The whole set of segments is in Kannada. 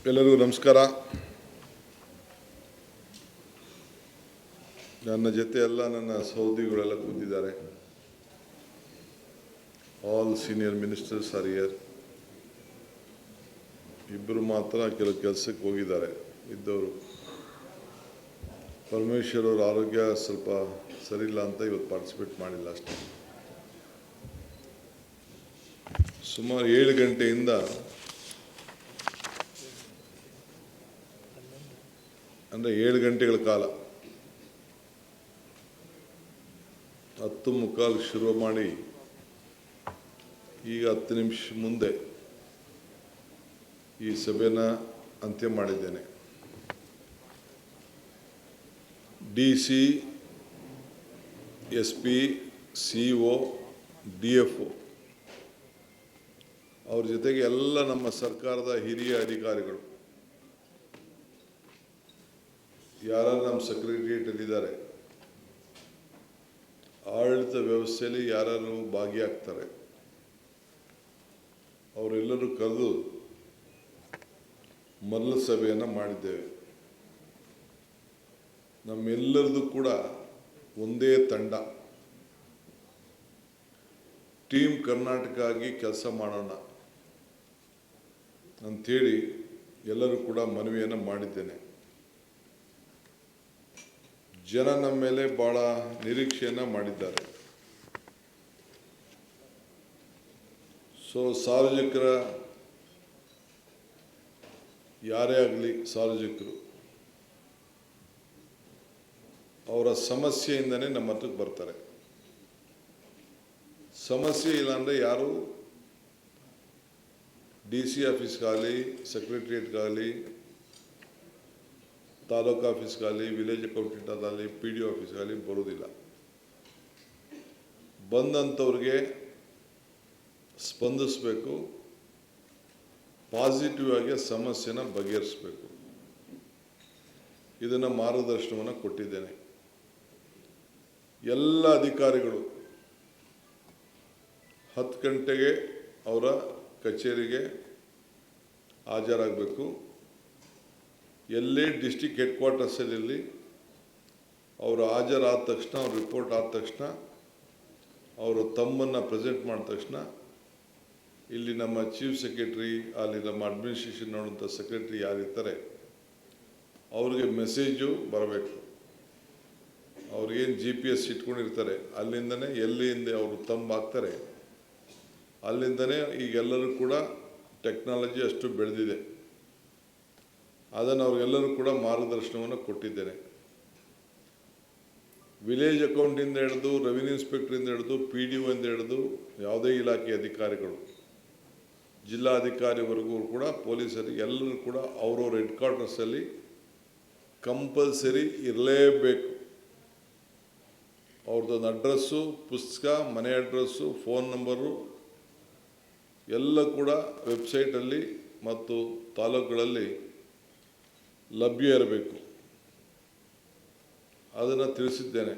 ಎಲ್ಲರಿಗೂ ನಮಸ್ಕಾರ. ನನ್ನ ಜೊತೆ ಎಲ್ಲ ನನ್ನ ಸಹೋದ್ಯೋಗಿಗಳೆಲ್ಲ ಕೂತಿದ್ದಾರೆ. All senior ministers are here. ಇಬ್ಬರು ಮಾತ್ರ ಕೆಲವು ಕೆಲಸಕ್ಕೆ ಹೋಗಿದ್ದಾರೆ ಇದ್ದವರು. ಪರಮೇಶ್ವರ್ ಅವ್ರ ಆರೋಗ್ಯ ಸ್ವಲ್ಪ ಸರಿಯಿಲ್ಲ ಅಂತ ಇವತ್ತು ಪಾರ್ಟಿಸಿಪೇಟ್ ಮಾಡಿಲ್ಲ ಅಷ್ಟೇ. ಸುಮಾರು 7 ಗಂಟೆಯಿಂದ ಅಂದರೆ 7 ಗಂಟೆಗಳ ಕಾಲ 10:15 ಶುರು ಮಾಡಿ ಈಗ 10 ನಿಮಿಷ ಮುಂದೆ ಈ ಸಭೆನ ಅಂತ್ಯ ಮಾಡಿದ್ದೇನೆ. DC, SP, CO, DFO ಅವ್ರ ಜೊತೆಗೆ ಎಲ್ಲ ನಮ್ಮ ಸರ್ಕಾರದ ಹಿರಿಯ ಅಧಿಕಾರಿಗಳು ಯಾರು ನಮ್ಮ ಸೆಕ್ರೆಟರಿಯೇಟಲ್ಲಿದ್ದಾರೆ, ಆಡಳಿತ ವ್ಯವಸ್ಥೆಯಲ್ಲಿ ಯಾರು ಭಾಗಿಯಾಗ್ತಾರೆ ಅವರೆಲ್ಲರೂ ಕರೆದು ಮೊದಲ ಸಭೆಯನ್ನು ಮಾಡಿದ್ದೇವೆ. ನಮ್ಮೆಲ್ಲರದು ಕೂಡ ಒಂದೇ ತಂಡ, ಟೀಮ್ ಕರ್ನಾಟಕ ಆಗಿ ಕೆಲಸ ಮಾಡೋಣ ಅಂಥೇಳಿ ಎಲ್ಲರೂ ಕೂಡ ಮನವಿಯನ್ನು ಮಾಡಿದ್ದೇನೆ. ಜನ ನಮ್ಮ ಮೇಲೆ ಭಾಳ ನಿರೀಕ್ಷೆಯನ್ನು ಮಾಡಿದ್ದಾರೆ. ಸಾರ್ವಜನಿಕರ ಯಾರೇ ಆಗಲಿ ಸಾರ್ವಜನಿಕರು ಅವರ ಸಮಸ್ಯೆಯಿಂದನೇ ನಮ್ಮ ಹತ್ರಕ್ಕೆ ಬರ್ತಾರೆ. ಸಮಸ್ಯೆ ಇಲ್ಲಾಂದರೆ ಯಾರು DC ಆಫೀಸ್ಗಾಗಲಿ, ಸೆಕ್ರೆಟ್ರಿಯೇಟ್ಗಾಗಲಿ, ತಾಲೂಕು ಆಫೀಸ್ಗಾಗಲಿ, ವಿಲೇಜ್ ಅಕೌಂಟೆಂಟ್ ಆಗಲಿ, PDO ಆಫೀಸ್ಗಾಗಲಿ ಬರೋದಿಲ್ಲ. ಬಂದಂಥವ್ರಿಗೆ ಸ್ಪಂದಿಸಬೇಕು, ಪಾಸಿಟಿವ್ ಆಗಿ ಸಮಸ್ಯೆನ ಬಗೆಹರಿಸಬೇಕು. ಇದನ್ನು ಮಾರ್ಗದರ್ಶನವನ್ನು ಕೊಟ್ಟಿದ್ದೇನೆ. ಎಲ್ಲ ಅಧಿಕಾರಿಗಳು 10 ಗಂಟೆಗೆ ಅವರ ಕಚೇರಿಗೆ ಹಾಜರಾಗಬೇಕು. ಎಲ್ಲೇ ಡಿಸ್ಟಿಕ್ ಹೆಡ್ ಕ್ವಾರ್ಟರ್ಸಲ್ಲಿ ಅವರು ಹಾಜರಾದ ತಕ್ಷಣ, ಅವ್ರ ರಿಪೋರ್ಟ್ ಆದ ತಕ್ಷಣ, ಅವರು ತಮ್ಮನ್ನು ಪ್ರೆಸೆಂಟ್ ಮಾಡಿದ ತಕ್ಷಣ ಇಲ್ಲಿ ನಮ್ಮ ಚೀಫ್ ಸೆಕ್ರೆಟ್ರಿ, ಅಲ್ಲಿ ನಮ್ಮ ಅಡ್ಮಿನಿಸ್ಟ್ರೇಷನ್ ನೋಡುವಂಥ ಸೆಕ್ರೆಟ್ರಿ ಯಾರಿರ್ತಾರೆ ಅವ್ರಿಗೆ ಮೆಸೇಜು ಬರಬೇಕು. ಅವ್ರಿಗೇನು GPS ಇಟ್ಕೊಂಡಿರ್ತಾರೆ ಅಲ್ಲಿಂದನೇ ಎಲ್ಲಿಂದ ಅವರು ತಮ್ಮ ಹಾಕ್ತಾರೆ ಅಲ್ಲಿಂದನೇ ಈಗೆಲ್ಲರೂ ಕೂಡ ಟೆಕ್ನಾಲಜಿ ಅಷ್ಟು ಬೆಳೆದಿದೆ. ಅದನ್ನು ಅವ್ರಿಗೆಲ್ಲರೂ ಕೂಡ ಮಾರ್ಗದರ್ಶನವನ್ನು ಕೊಟ್ಟಿದ್ದೇನೆ. ವಿಲೇಜ್ ಅಕೌಂಟಿಂದ ಹಿಡಿದು, ರೆವಿನ್ಯೂ ಇನ್ಸ್ಪೆಕ್ಟ್ರಿಂದ ಹಿಡಿದು, PDO ಇಂದ ಹಿಡಿದು ಯಾವುದೇ ಇಲಾಖೆ ಅಧಿಕಾರಿಗಳು, ಜಿಲ್ಲಾಧಿಕಾರಿವರೆಗೂ ಕೂಡ ಪೊಲೀಸರಿಗೆ ಎಲ್ಲರೂ ಕೂಡ ಅವ್ರವ್ರ ಹೆಡ್ ಕ್ವಾರ್ಟರ್ಸಲ್ಲಿ ಕಂಪಲ್ಸರಿ ಇರಲೇಬೇಕು. ಅವ್ರದ್ದೊಂದು ಅಡ್ರೆಸ್ಸು, ಪುಸ್ತಕ, ಮನೆ ಅಡ್ರೆಸ್ಸು, ಫೋನ್ ನಂಬರು ಎಲ್ಲ ಕೂಡ ವೆಬ್ಸೈಟಲ್ಲಿ ಮತ್ತು ತಾಲೂಕುಗಳಲ್ಲಿ ಲಭ್ಯ ಇರಬೇಕು. ಅದನ್ನು ತಿಳಿಸಿದ್ದೇನೆ.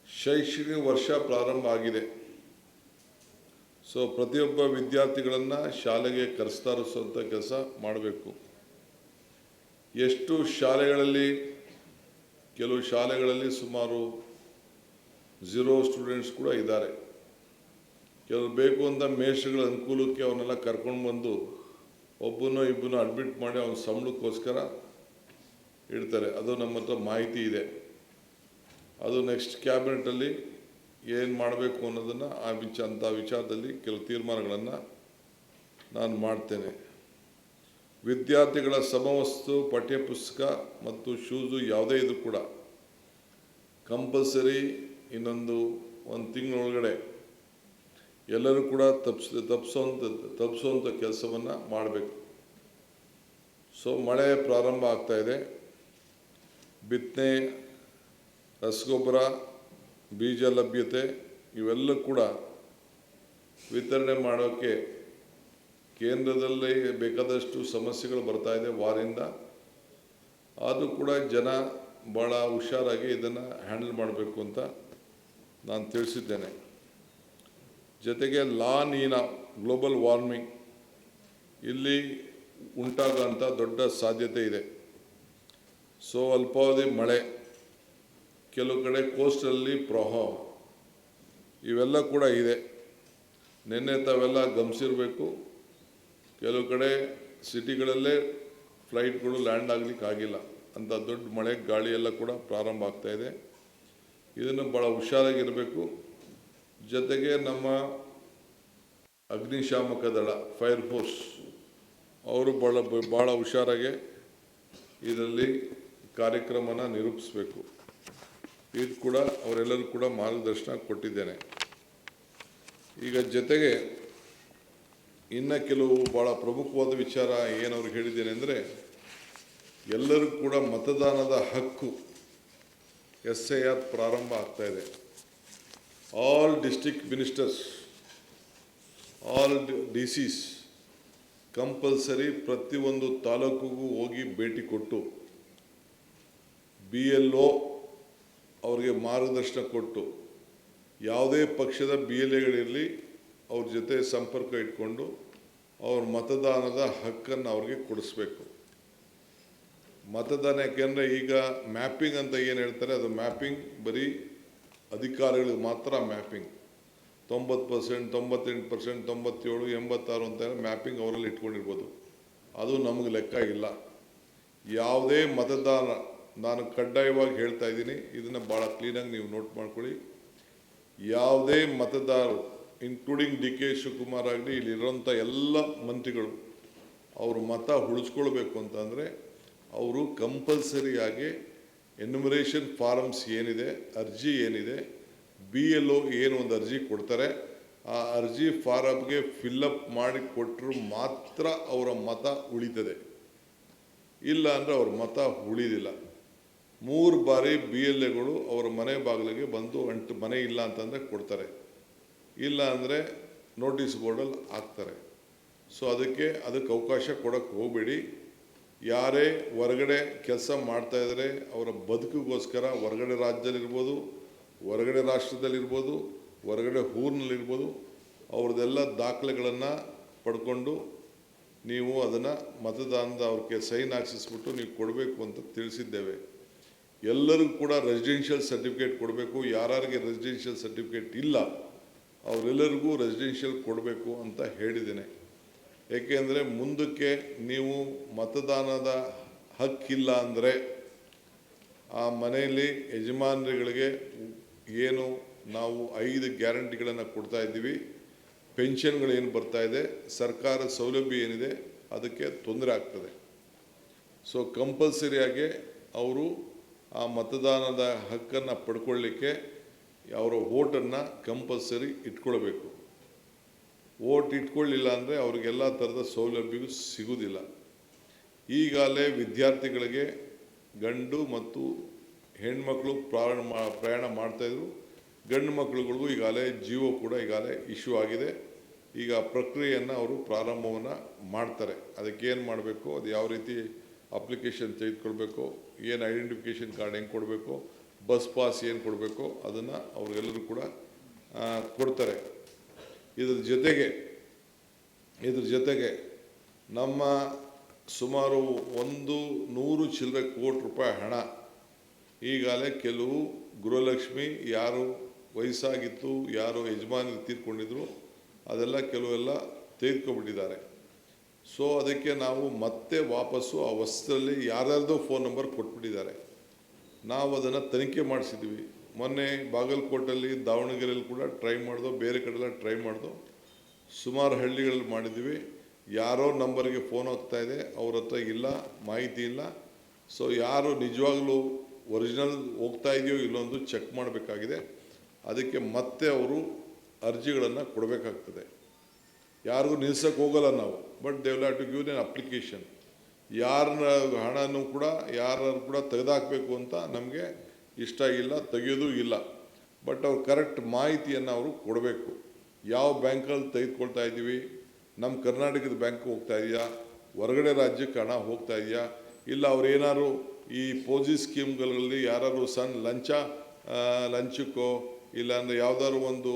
ಶೈಕ್ಷಣಿಕ ವರ್ಷ ಪ್ರಾರಂಭ ಆಗಿದೆ. ಪ್ರತಿಯೊಬ್ಬ ವಿದ್ಯಾರ್ಥಿಗಳನ್ನು ಶಾಲೆಗೆ ಕರೆಸ್ತಾರಿಸುವಂಥ ಕೆಲಸ ಮಾಡಬೇಕು. ಎಷ್ಟು ಶಾಲೆಗಳಲ್ಲಿ, ಕೆಲವು ಶಾಲೆಗಳಲ್ಲಿ ಸುಮಾರು 0 ಸ್ಟೂಡೆಂಟ್ಸ್ ಕೂಡ ಇದ್ದಾರೆ. ಕೆಲವರು ಬೇಕು ಅಂತ ಮೇಷ್ಟ್ರುಗಳ ಅನುಕೂಲಕ್ಕೆ ಅವನ್ನೆಲ್ಲ ಕರ್ಕೊಂಡು ಬಂದು ಒಬ್ಬನೋ ಇಬ್ಬನೋ ಅಡ್ಮಿಟ್ ಮಾಡಿ ಅವನ ಸಂಬಳಕ್ಕೋಸ್ಕರ ಇಡ್ತಾರೆ. ಅದು ನಮ್ಮ ಹತ್ರ ಮಾಹಿತಿ ಇದೆ. ಅದು ನೆಕ್ಸ್ಟ್ ಕ್ಯಾಬಿನೆಟಲ್ಲಿ ಏನು ಮಾಡಬೇಕು ಅನ್ನೋದನ್ನು ಅಂಥ ವಿಚಾರದಲ್ಲಿ ಕೆಲವು ತೀರ್ಮಾನಗಳನ್ನು ನಾನು ಮಾಡ್ತೇನೆ. ವಿದ್ಯಾರ್ಥಿಗಳ ಸಮವಸ್ತು, ಪಠ್ಯಪುಸ್ತಕ ಮತ್ತು ಶೂಸು ಯಾವುದೇ ಇದು ಕೂಡ ಕಂಪಲ್ಸರಿ ಒಂದು ತಿಂಗಳೊಳಗಡೆ ಎಲ್ಲರೂ ಕೂಡ ತಪ್ಪಿಸೋಂಥ ಕೆಲಸವನ್ನು ಮಾಡಬೇಕು. ಮಳೆ ಪ್ರಾರಂಭ ಆಗ್ತಾಯಿದೆ. ಬಿತ್ತನೆ, ರಸಗೊಬ್ಬರ, ಬೀಜ ಲಭ್ಯತೆ ಇವೆಲ್ಲ ಕೂಡ ವಿತರಣೆ ಮಾಡೋಕ್ಕೆ ಕೇಂದ್ರದಲ್ಲಿ ಬೇಕಾದಷ್ಟು ಸಮಸ್ಯೆಗಳು ಬರ್ತಾಯಿದೆ ವಾರಿಂದ. ಅದು ಕೂಡ ಜನ ಭಾಳ ಹುಷಾರಾಗಿ ಇದನ್ನು ಹ್ಯಾಂಡಲ್ ಮಾಡಬೇಕು ಅಂತ ನಾನು ತಿಳಿಸಿದ್ದೇನೆ. ಜೊತೆಗೆ ಲಾ ನೀನಾ ಗ್ಲೋಬಲ್ ವಾರ್ಮಿಂಗ್ ಇಲ್ಲಿ ಉಂಟಾಗೋಂಥ ದೊಡ್ಡ ಸಾಧ್ಯತೆ ಇದೆ. ಸೊ ಅಲ್ಪಾವಧಿ ಮಳೆ, ಕೆಲವು ಕಡೆ ಕೋಸ್ಟಲ್ಲಿ ಪ್ರವಾಹ, ಇವೆಲ್ಲ ಕೂಡ ಇದೆ. ನಿನ್ನೆ ತಾವೆಲ್ಲ ಗಮನಿಸಿರಬೇಕು, ಕೆಲವು ಕಡೆ ಸಿಟಿಗಳಲ್ಲೇ ಫ್ಲೈಟ್ಗಳು ಲ್ಯಾಂಡ್ ಆಗಲಿಕ್ಕೆ ಆಗಿಲ್ಲ ಅಂತ ದೊಡ್ಡ ಮಳೆ ಗಾಳಿ ಎಲ್ಲ ಕೂಡ ಪ್ರಾರಂಭ ಆಗ್ತಾ ಇದೆ. ಇದನ್ನು ಭಾಳ ಹುಷಾರಾಗಿರಬೇಕು. ಜೊತೆಗೆ ನಮ್ಮ ಅಗ್ನಿಶಾಮಕ ದಳ ಫೈರ್ ಫೋರ್ಸ್ ಅವರು ಭಾಳ ಹುಷಾರಾಗಿ ಇದರಲ್ಲಿ ಕಾರ್ಯಕ್ರಮನ ನಿರೂಪಿಸಬೇಕು. ಇದು ಕೂಡ ಅವರೆಲ್ಲರೂ ಕೂಡ ಮಾರ್ಗದರ್ಶನ ಕೊಟ್ಟಿದ್ದೇನೆ. ಈಗ ಜೊತೆಗೆ ಇನ್ನು ಕೆಲವು ಭಾಳ ಪ್ರಮುಖವಾದ ವಿಚಾರ ಏನವ್ರಿಗೆ ಹೇಳಿದ್ದೇನೆ ಅಂದರೆ, ಎಲ್ಲರೂ ಕೂಡ ಮತದಾನದ ಹಕ್ಕು SIR ಪ್ರಾರಂಭ ಆಗ್ತಾ ಇದೆ. All district ministers, all DCs compulsory ಪ್ರತಿಯೊಂದು ತಾಲೂಕಿಗೂ ಹೋಗಿ ಭೇಟಿ ಕೊಟ್ಟು BLO ಅವ್ರಿಗೆ ಮಾರ್ಗದರ್ಶನ ಕೊಟ್ಟು, ಯಾವುದೇ ಪಕ್ಷದ BLAಗಳಿರಲಿ ಅವ್ರ ಜೊತೆ ಸಂಪರ್ಕ ಇಟ್ಕೊಂಡು ಅವ್ರ ಮತದಾನದ ಹಕ್ಕನ್ನು ಅವ್ರಿಗೆ ಕೊಡಿಸ್ಬೇಕು. ಮತದಾನ ಯಾಕೆಂದರೆ ಈಗ ಮ್ಯಾಪಿಂಗ್ ಅಂತ ಏನು ಹೇಳ್ತಾರೆ, ಅದು ಮ್ಯಾಪಿಂಗ್ ಬರೀ ಅಧಿಕಾರಿಗಳಿಗೆ ಮಾತ್ರ ಮ್ಯಾಪಿಂಗ್. 90%, 98%, 97, 86 ಅಂತ ಮ್ಯಾಪಿಂಗ್ ಅವರಲ್ಲಿ ಇಟ್ಕೊಂಡಿರ್ಬೋದು. ಅದು ನಮಗೆ ಲೆಕ್ಕ ಇಲ್ಲ. ಯಾವುದೇ ಮತದಾನ, ನಾನು ಕಡ್ಡಾಯವಾಗಿ ಹೇಳ್ತಾ ಇದ್ದೀನಿ, ಇದನ್ನು ಭಾಳ ಕ್ಲೀನಾಗಿ ನೀವು ನೋಟ್ ಮಾಡ್ಕೊಳ್ಳಿ. ಯಾವುದೇ ಮತದಾರರು ಇನ್ಕ್ಲೂಡಿಂಗ್ DK ಶಿವಕುಮಾರ್ ಆಗಲಿ, ಇಲ್ಲಿರೋಂಥ ಎಲ್ಲ ಮಂತ್ರಿಗಳು ಅವರು ಮತ ಉಳಿಸ್ಕೊಳ್ಬೇಕು ಅಂತಂದರೆ ಅವರು ಕಂಪಲ್ಸರಿಯಾಗಿ ಎನ್ಯುಮರೇಷನ್ ಫಾರಮ್ಸ್ ಏನಿದೆ, ಅರ್ಜಿ ಏನಿದೆ, BLO ಏನು ಒಂದು ಅರ್ಜಿ ಕೊಡ್ತಾರೆ, ಆ ಅರ್ಜಿ ಫಾರಮ್ಗೆ ಫಿಲ್ಲಪ್ ಮಾಡಿ ಕೊಟ್ಟರು ಮಾತ್ರ ಅವರ ಮತ ಉಳಿತದೆ. ಇಲ್ಲ ಅಂದರೆ ಅವ್ರ ಮತ ಉಳಿದಿಲ್ಲ. 3 ಬಾರಿ BLAಗಳು ಅವರ ಮನೆ ಬಾಗಿಲಿಗೆ ಬಂದು ಮನೆ ಇಲ್ಲ ಅಂತಂದರೆ ಕೊಡ್ತಾರೆ, ಇಲ್ಲ ಅಂದರೆ ನೋಟಿಸ್ ಬೋರ್ಡಲ್ಲಿ ಹಾಕ್ತಾರೆ. ಸೊ ಅದಕ್ಕೆ ಅವಕಾಶ ಕೊಡೋಕ್ಕೆ ಹೋಗಬೇಡಿ. ಯಾರೇ ಹೊರಗಡೆ ಕೆಲಸ ಮಾಡ್ತಾಯಿದ್ರೆ ಅವರ ಬದುಕಿಗೋಸ್ಕರ ಹೊರಗಡೆ ರಾಜ್ಯದಲ್ಲಿರ್ಬೋದು, ಹೊರಗಡೆ ರಾಷ್ಟ್ರದಲ್ಲಿರ್ಬೋದು, ಹೊರಗಡೆ ಊರಿನಲ್ಲಿರ್ಬೋದು, ಅವ್ರದ್ದೆಲ್ಲ ದಾಖಲೆಗಳನ್ನು ಪಡ್ಕೊಂಡು ನೀವು ಅದನ್ನು ಮತದಾನದ ಅವ್ರಿಗೆ ಸೈನ್ ಹಾಕ್ಸಿಸ್ಬಿಟ್ಟು ನೀವು ಕೊಡಬೇಕು ಅಂತ ತಿಳಿಸಿದ್ದೇವೆ. ಎಲ್ಲರಿಗೂ ಕೂಡ ರೆಸಿಡೆನ್ಷಿಯಲ್ ಸರ್ಟಿಫಿಕೇಟ್ ಕೊಡಬೇಕು. ಯಾರಿಗೆ ರೆಸಿಡೆನ್ಷಿಯಲ್ ಸರ್ಟಿಫಿಕೇಟ್ ಇಲ್ಲ ಅವರೆಲ್ಲರಿಗೂ ರೆಸಿಡೆನ್ಷಿಯಲ್ ಕೊಡಬೇಕು ಅಂತ ಹೇಳಿದ್ದೇನೆ. ಏಕೆಂದರೆ ಮುಂದಕ್ಕೆ ನೀವು ಮತದಾನದ ಹಕ್ಕಿಲ್ಲ ಅಂದರೆ ಆ ಮನೆಯಲ್ಲಿ ಯಜಮಾನರುಗಳಿಗೆ ಏನು ನಾವು 5 ಗ್ಯಾರಂಟಿಗಳನ್ನು ಕೊಡ್ತಾ ಇದ್ದೀವಿ, ಪೆನ್ಷನ್ಗಳೇನು ಬರ್ತಾ ಇದೆ, ಸರ್ಕಾರ ಸೌಲಭ್ಯ ಏನಿದೆ, ಅದಕ್ಕೆ ತೊಂದರೆ ಆಗ್ತದೆ. ಸೊ ಕಂಪಲ್ಸರಿಯಾಗಿ ಅವರು ಆ ಮತದಾನದ ಹಕ್ಕನ್ನು ಪಡ್ಕೊಳ್ಳಿಕ್ಕೆ ಅವರ ವೋಟನ್ನು ಕಂಪಲ್ಸರಿ ಇಟ್ಕೊಳ್ಬೇಕು. ವೋಟ್ ಇಟ್ಕೊಳ್ಳಿಲ್ಲ ಅಂದರೆ ಅವ್ರಿಗೆಲ್ಲ ಥರದ ಸೌಲಭ್ಯವೂ ಸಿಗುವುದಿಲ್ಲ. ಈಗಾಗಲೇ ವಿದ್ಯಾರ್ಥಿಗಳಿಗೆ ಗಂಡು ಮತ್ತು ಹೆಣ್ಮಕ್ಳು ಪ್ರಯಾಣ ಮಾಡ್ತಾಯಿದ್ರು. ಗಂಡು ಮಕ್ಕಳುಗಳಿಗೂ ಈಗಾಗಲೇ ಜಿಯೋ ಕೂಡ ಈಗಾಗಲೇ ಇಶ್ಯೂ ಆಗಿದೆ. ಈಗ ಪ್ರಕ್ರಿಯೆಯನ್ನು ಅವರು ಪ್ರಾರಂಭವನ್ನು ಮಾಡ್ತಾರೆ. ಅದಕ್ಕೇನು ಮಾಡಬೇಕು, ಅದು ಯಾವ ರೀತಿ ಅಪ್ಲಿಕೇಶನ್ ತೆಗೆದುಕೊಳ್ಬೇಕು, ಏನು ಐಡೆಂಟಿಫಿಕೇಷನ್ ಕಾರ್ಡ್ ಹೆಂಗೆ ಕೊಡಬೇಕು, ಬಸ್ ಪಾಸ್ ಏನು ಕೊಡಬೇಕು, ಅದನ್ನು ಅವ್ರಿಗೆಲ್ಲರೂ ಕೂಡ ಕೊಡ್ತಾರೆ. ಇದ್ರ ಜೊತೆಗೆ ನಮ್ಮ ಸುಮಾರು 100 ಚಿಲ್ಲರೆ ಕೋಟಿ ರೂಪಾಯಿ ಹಣ ಈಗಾಗಲೇ ಕೆಲವು ಗೃಹಲಕ್ಷ್ಮಿ ಯಾರು ವಯಸ್ಸಾಗಿತ್ತು, ಯಾರು ಯಜಮಾನರು ತೀರ್ಕೊಂಡಿದ್ರು, ಅದೆಲ್ಲ ಕೆಲವೆಲ್ಲ ತೆಗೆದುಕೊಬಿಟ್ಟಿದ್ದಾರೆ. ಸೊ ಅದಕ್ಕೆ ನಾವು ಮತ್ತೆ ವಾಪಸ್ಸು ಆ ವಸ್ತುದಲ್ಲಿ ಯಾರ್ಯಾರ್ದೋ ಫೋನ್ ನಂಬರ್ ಕೊಟ್ಬಿಟ್ಟಿದ್ದಾರೆ. ನಾವು ಅದನ್ನು ತನಿಖೆ ಮಾಡಿಸಿದ್ವಿ. ಮೊನ್ನೆ ಬಾಗಲಕೋಟಲ್ಲಿ, ದಾವಣಗೆರೆಯಲ್ಲಿ ಕೂಡ ಟ್ರೈ ಮಾಡ್ದೋ, ಬೇರೆ ಕಡೆಲ್ಲ ಟ್ರೈ ಮಾಡ್ದೋ, ಸುಮಾರು ಹಳ್ಳಿಗಳಲ್ಲಿ ಮಾಡಿದ್ವಿ. ಯಾರೋ ನಂಬರ್ಗೆ ಫೋನ್ ಹೋಗ್ತಾ ಇದೆ, ಅವ್ರ ಹತ್ರ ಇಲ್ಲ, ಮಾಹಿತಿ ಇಲ್ಲ. ಸೊ ಯಾರು ನಿಜವಾಗ್ಲೂ ಒರಿಜಿನಲ್ ಹೋಗ್ತಾ ಇದೆಯೋ ಇಲ್ಲೊಂದು ಚೆಕ್ ಮಾಡಬೇಕಾಗಿದೆ. ಅದಕ್ಕೆ ಮತ್ತೆ ಅವರು ಅರ್ಜಿಗಳನ್ನು ಕೊಡಬೇಕಾಗ್ತದೆ. ಯಾರಿಗೂ ನಿಲ್ಸಕ್ಕೆ ಹೋಗಲ್ಲ ನಾವು, but they will have to give an application. ಯಾರನ್ನ ಹಣನೂ ಕೂಡ ಯಾರು ಕೂಡ ತೆಗೆದಾಕಬೇಕು ಅಂತ ನಮಗೆ ಇಷ್ಟ ಇಲ್ಲ, ತೆಗೆಯೋದು ಇಲ್ಲ. ಬಟ್ ಅವ್ರು ಕರೆಕ್ಟ್ ಮಾಹಿತಿಯನ್ನು ಅವರು ಕೊಡಬೇಕು. ಯಾವ ಬ್ಯಾಂಕಲ್ಲಿ ತೆಗೆದುಕೊಳ್ತಾ ಇದ್ದೀವಿ, ನಮ್ಮ ಕರ್ನಾಟಕದ ಬ್ಯಾಂಕ್ ಹೋಗ್ತಾ ಇದೆಯಾ, ಹೊರಗಡೆ ರಾಜ್ಯಕ್ಕೆ ಹಣ ಹೋಗ್ತಾ ಇದೆಯಾ, ಇಲ್ಲ ಅವ್ರೇನಾದ್ರು ಈ ಪೋಜಿ ಸ್ಕೀಮ್ಗಳಲ್ಲಿ ಯಾರು ಸಣ್ಣ ಲಂಚಕ್ಕೋ ಇಲ್ಲಾಂದರೆ ಯಾವುದಾದ್ರು ಒಂದು